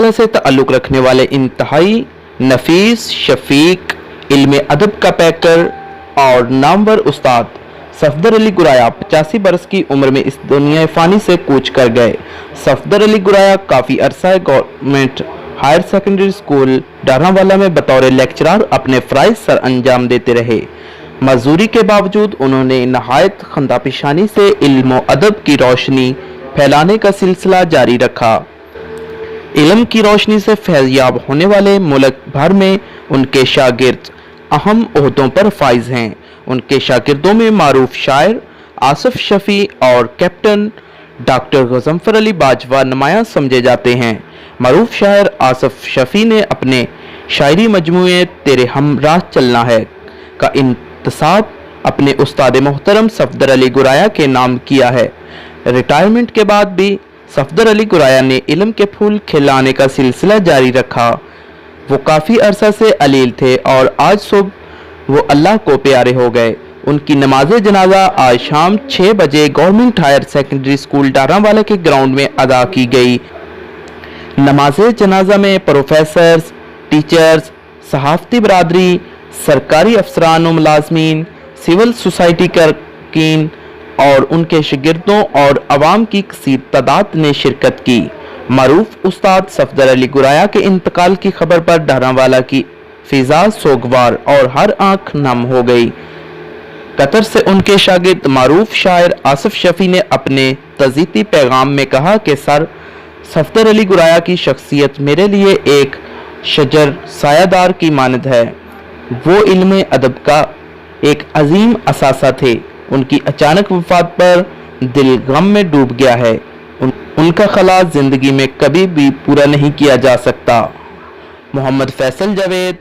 वाला से ताल्लुक़ रखने वाले इंतहाई नफीस, शफीक, इल्म अदब का पैकर और नामवर उस्ताद सफदर अली गुराया 85 बरस की उम्र में इस दुनिया फ़ानी से कूच कर गए। सफदर अली गुराया काफ़ी अरसा गवर्नमेंट हायर सेकेंडरी स्कूल डारावाला में बतौर लेक्चरर अपने फ़राइज़ सर अंजाम देते रहे। मजदूरी के बावजूद उन्होंने नहायत खंदापेशानी से इल्म अदब की रोशनी फैलाने का सिलसिला जारी रखा। इल्म की रोशनी से फैज़याब होने वाले मुल्क भर में उनके शागिर्द अहम ओहदों पर फाइज हैं। उनके शागिर्दों में मारूफ शायर आसिफ शफ़ी और कैप्टन डॉक्टर गज़नफ़र अली बाजवा नुमायां समझे जाते हैं। मारूफ शायर आसिफ शफ़ी ने अपने शायरी मजमूए तेरे हमराह चलना है का इंतसाब अपने उस्ताद मोहतरम सफदर अली गुराया के नाम किया है। रिटायरमेंट के बाद भी सफदर अली गुराया ने इल्म के फूल खिलाने का सिलसिला जारी रखा। वो काफ़ी अरसा से अलील थे और आज सुबह वो अल्लाह को प्यारे हो गए। उनकी नमाज जनाजा आज शाम 6 बजे गवर्नमेंट हायर सेकेंडरी स्कूल डारावाला के ग्राउंड में अदा की गई। नमाज जनाजा में प्रोफेसर्स, टीचर्स, सहाफ़ती बरादरी, सरकारी अफसरान व मुलाजमीन, सिविल सोसाइटी के अरकान और उनके शागिर्दों और अवाम की कसीर तादाद ने शिरकत की। मारूफ उस्ताद सफदर अली गुराया के इंतकाल की खबर पर डारावाला की फिजा सोगवार और हर आंख नम हो गई। कतर से उनके शागिर्द मारूफ शायर आसिफ शफ़ी ने अपने तज़ीती पैगाम में कहा कि सर सफदर अली गुराया की शख्सियत मेरे लिए एक शजर सायादार की मानद है। वो इल्म अदब का एक अजीम असासा थे। उनकी अचानक वफात पर दिल गम में डूब गया है। उनका खला जिंदगी में कभी भी पूरा नहीं किया जा सकता। मोहम्मद फैसल जावेद,